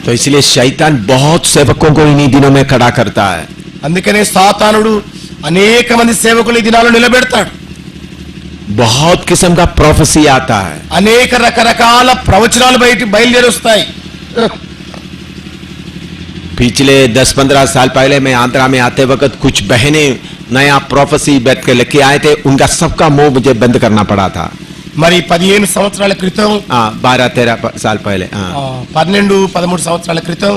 तो इसलिए शैतान बहुत सेवकों को इन्हीं दिनों में खड़ा करता है. అందుకనే సాతానుడు అనేక మంది సేవకులు ఈ దినాల్లో నిలబెడతాడు. बहुत किस्म का प्रोफेसी आता है. అనేక రకరకాల ప్రవచనాలు బయలుదేరి వస్తాయి. पिछले 10-15 साल पहले मैं आंध्रा में आते वक्त कुछ बहनें नया प्रोफेसी बैठ के लेके आए थे. उनका सबका मुंह मुझे बंद करना पड़ा था. మరి 15 సంవత్సరాల క్రితం 12-13 साल पहले 12-13 సంవత్సరాల క్రితం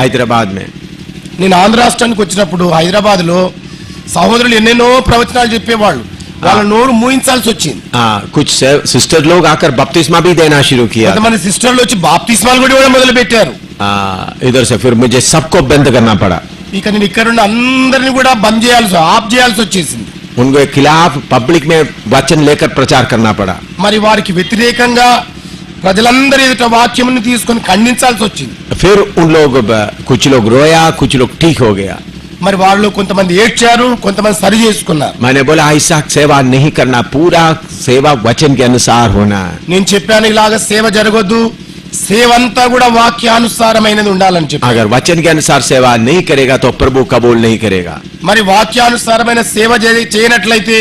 हैदराबाद में నేను ఆంధ్ర రాష్ట్రానికి వచ్చినప్పుడు హైదరాబాద్ లో సహోదరులు ఎన్నెన్నో ప్రవచనాలు చెప్పేవాళ్ళు. వాళ్ళ నోరు మూయించాల్సి వచ్చింది. कुछ सिस्टर लोग आकर बपतिस्मा भी देना शुरू किया. కొంతమంది సిస్టర్లు వచ్చి బాప్తిస్మాలు కూడా ఇవ్వడం మొదలు పెట్టారు. इधर से फिर मुझे सबको बंद करना पड़ा. ఇక నేను ఇక్కడ ఉన్న అందరిని కూడా బంద్ చేయాల్సి ఆఫ్ చేయాల్సి వచ్చేసింది. उनके खिलाफ पब्लिक में वचन लेकर प्रचार करना पड़ा. మరి వారికి వ్యతిరేకంగా ప్రజలందరి ఎదుట వాక్యముని తీసుకొని ఖండించాల్సి వచ్చింది. फिर उन लोग कुछ लोग रोया, कुछ लोग ठीक हो गया. మరి వాళ్ళు కొంతమంది ఏడ్చారు, కొంతమంది సరి చేసుకున్నారు. मैंने बोला ऐसा सेवा नहीं करना, पूरा सेवा वचन के अनुसार होना. నేను చెప్పాను ఇలాగ సేవ జరగొద్దు, సేవ అంతా కూడా వాక్యానుసారమైనది ఉండాలని చెప్పి. अगर वचन के अनुसार सेवा नहीं करेगा तो प्रभु कबूल नहीं करेगा. మరి వాక్యానుసారమైన సేవ చేయనట్లయితే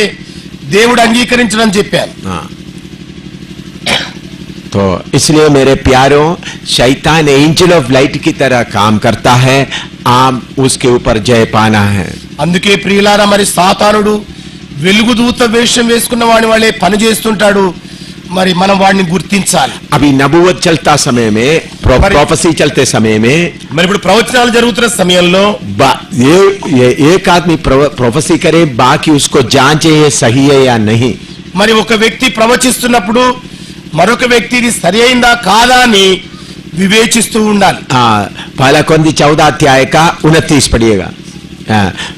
దేవుడు అంగీకరించడని చెప్పాను. तो इसलिए मेरे प्यारों, शैतान एंजल ऑफ लाइट की तरह काम करता है. आप उसके ऊपर जय पाना है. అందుకే ప్రియులారా, మరి సాతానుడు వెలుగుదూత వేషం వేసుకున్న వాడి వాళ్ళే పని చేస్తుంటాడు. మరి మనం వాడిని గుర్తించాలి. अभी नबूवत चलता समय में, प्रोफेसी चलते समय में, మరి ఇప్పుడు ప్రవచనాలు జరుగుతున్న సమయంలో एक आदमी प्रोफेसी करे, बाकी उसको जांचे ये सही है या नहीं. మరి ఒక వ్యక్తి ప్రవచిస్తున్నప్పుడు మరొక వ్యక్తి ఇది సరి అయిందా కాదా అని వివేచిస్తూ ఉండాలి. पहला कोरिन्थी 14 अध्याय का 29 पढ़िएगा.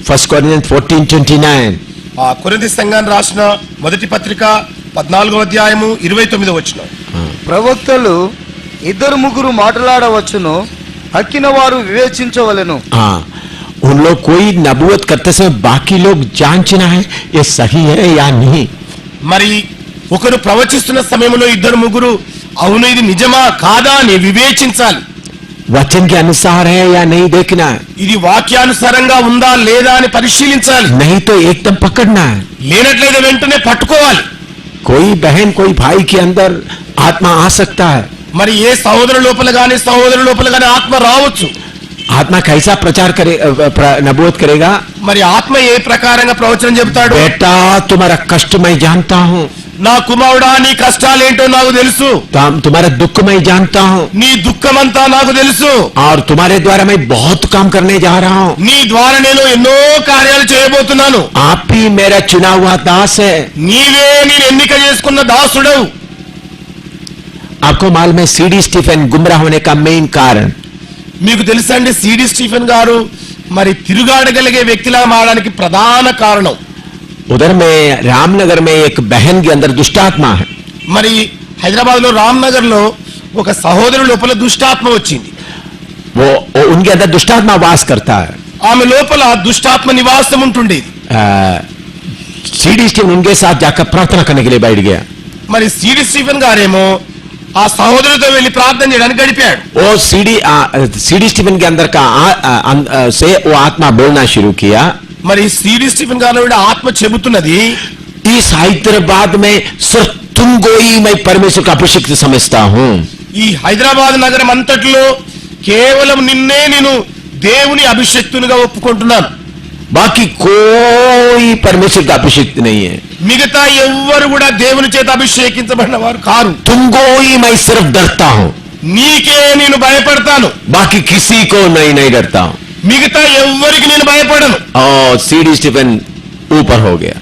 1 Corinthians 14:29. కొరింథీ సంఘాన్ని రాసిన మొదటి పత్రిక 14వ అధ్యాయము 29వ వచనం. ప్రవక్తలు 2-3 మాట్లాడవచ్చును, హక్కిన వారు వివేచించవలెను. उन लोग कोई नबूवत करते समय बाकी लोग जांचना है ये सही है या नहीं. మరి ఒకరు ప్రవచిస్తున్న సమయంలో 2-3 అవును ఇది నిజమా కాదా అని వివేచించాలి. वचन के अनुसार है या नहीं देखना है. ఇది వాక్యానుసారంగా ఉందా లేదా అని పరిశీలించాలి. नहीं तो एकदम पकड़ना है. లేనట్లయితే వెంటనే పట్టుకోవాలి. कोई बहन कोई भाई के अंदर आत्मा आ सकता है. మరి ఏ సహోదరు లోపల గాని సహోదరు లోపల గాని ఆత్మ రావచ్చు. आत्मा कैसा प्रचार करे, नबूवत करेगा. మరి ఆత్మ ఏ ప్రకారంగా ప్రవచనం చెబుతాడు. बेटा तुम्हारा कष्ट मैं जानता हूँ. నా కుమారుడా నీ కష్టాలేంటో నాకు తెలుసు. तुम्हारा दुख मैं जानता हूँ. నీ దుఃఖమంతా నాకు తెలుసు. और तुम्हारे द्वारा मैं बहुत काम करने जा रहा हूँ. నీ ద్వారా నేను ఎన్నో కార్యాలు చేయబోతున్నాను. आप ही मेरा चुना हुआ दास है. నీవే నేను ఎన్నిక చేసుకున్న దాసుడవు. आपको मालूम है सीडी स्टीफन गुमराह होने का मेन कारण. మీకు తెలుసా అండి, సిడి స్టీఫెన్ గారు మరి తిరుగాడగలిగే వ్యక్తిలా మారడానికి ప్రధాన కారణం. उधर में रामनगर में एक बहन के अंदर दुष्टात्मा है. మరి హైదరాబాద్ లో రామ్నగర్ లో ఒక సహోదరు లోపల దుష్టాత్మ వచ్చింది. वो उनके अंदर दुष्टात्मा वास करता है. ఆమె లోపల దుష్టాత్మ నివాసం ఉంటుండేది. सीडी स्टीफन उनके साथ जाकर प्रार्थना करने के लिए बैठ गया. మరి సిడి స్టీఫెన్ గారేమో ఆ సహోదరుడితో వెళ్లి ప్రార్థన చేయడానికి గడిపాడు. वो सीडी स्टीफन के अंदर का से वो आत्मा बोलना शुरू किया. మరి సిడి స్టీఫెన్ గారు ఆత్మ చెబుతున్నది, इस हैदराबाद में सिर्फ तुमको ही मैं परमेश्वर का अभिषेक समझता हूँ. ఈ హైదరాబాద్ నగరం అంతట్లో కేవలం నిన్నే నేను దేవుని అభిషేక్తునిగా ఒప్పుకుంటున్నాను. बाकी कोई परमेश्वर का अभिषेक नहीं है. మిగతా ఎవ్వరు కూడా దేవుని చేత అభిషేకించబడిన వారు కారు. तुमको ही मैं सिर्फ डरता हूँ. నీకే నేను భయపడతాను. बाकी किसी को नहीं डरता हूँ. మిగతా ఎవ్వరికి నేను భయపడను. और सीडी स्टीफन ऊपर हो गया.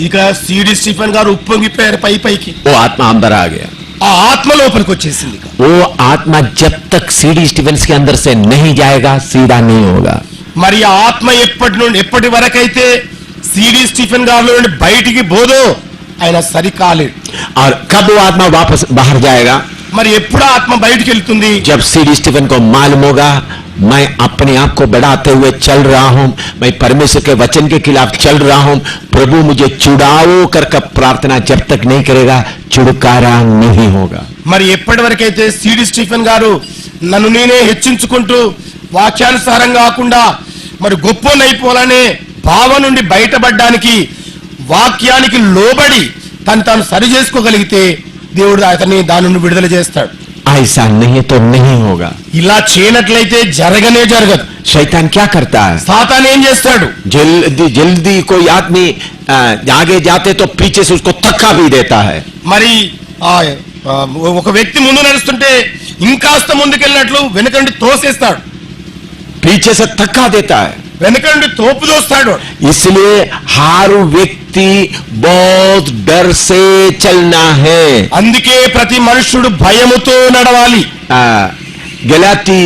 ఇక సిడి స్టీఫెన్ గారు ఉప్పొంగిపోయారు పైకి. वो आत्मा अंदर आ गया. ఆ ఆత్మ లోపలికి వచ్చేసింది. वो आत्मा जब तक सीडी स्टीफन के अंदर से नहीं जाएगा सीधा नहीं होगा. మరి ఆ ఆత్మ ఎప్పటి వరకైతే సిడి స్టీఫెన్ గారిలో నుండి బయటికి పోదో ఆయన సరికాలేడు. और कब वो आत्मा वापस बाहर जाएगा. మరి ఎప్పుడు ఆత్మ బయటికి వెళ్తుంది. जब सीडी स्टीफन को मालूम होगा मैं अपने आप को बढ़ाते हुए चल रहा हूं, मैं परमेश्वर के वचन के खिलाफ चल रहा हूं, प्रभु मुझे छुड़ाओ कर प्रार्थना जब तक नहीं करेगा छुटकारा नहीं होगा. మరి ఎప్పటి వరకైతే సిడి స్టీఫెన్ గారు నన్ను నేనే హెచ్చించుకుంటూ వాక్యానుసారం కాకుండా మరి గొప్పనైపోవాలనే భావం నుండి బయటపడడానికి వాక్యానికి లోబడి తాను సరి చేసుకోగలిగితే దేవుడు అతన్ని దాని నుండి విడుదల చేస్తాడు. ऐसा नहीं तो नहीं होगा. ఇలా చేయనట్లయితే జరగనే జరగదు. शैतान क्या करता है? సాతాను ఏం చేస్తాడు? जल्दी जल्दी कोई आदमी आगे जाते तो पीछे से उसको धक्का भी देता है. మరి ఒక వ్యక్తి ముందు నడుస్తుంటే ఇంకాస్త ముందుకెళ్ళినట్లు వెనుక నుండి తోసేస్తాడు. पीछे से धक्का देता है. వెనుక నుండి తోపు దోస్తాడు. इसलिए हर व्यक्ति बहुत डर से चलना है. అందుకే ప్రతి మనుషుడు భయముతో నడవాలి. गलाती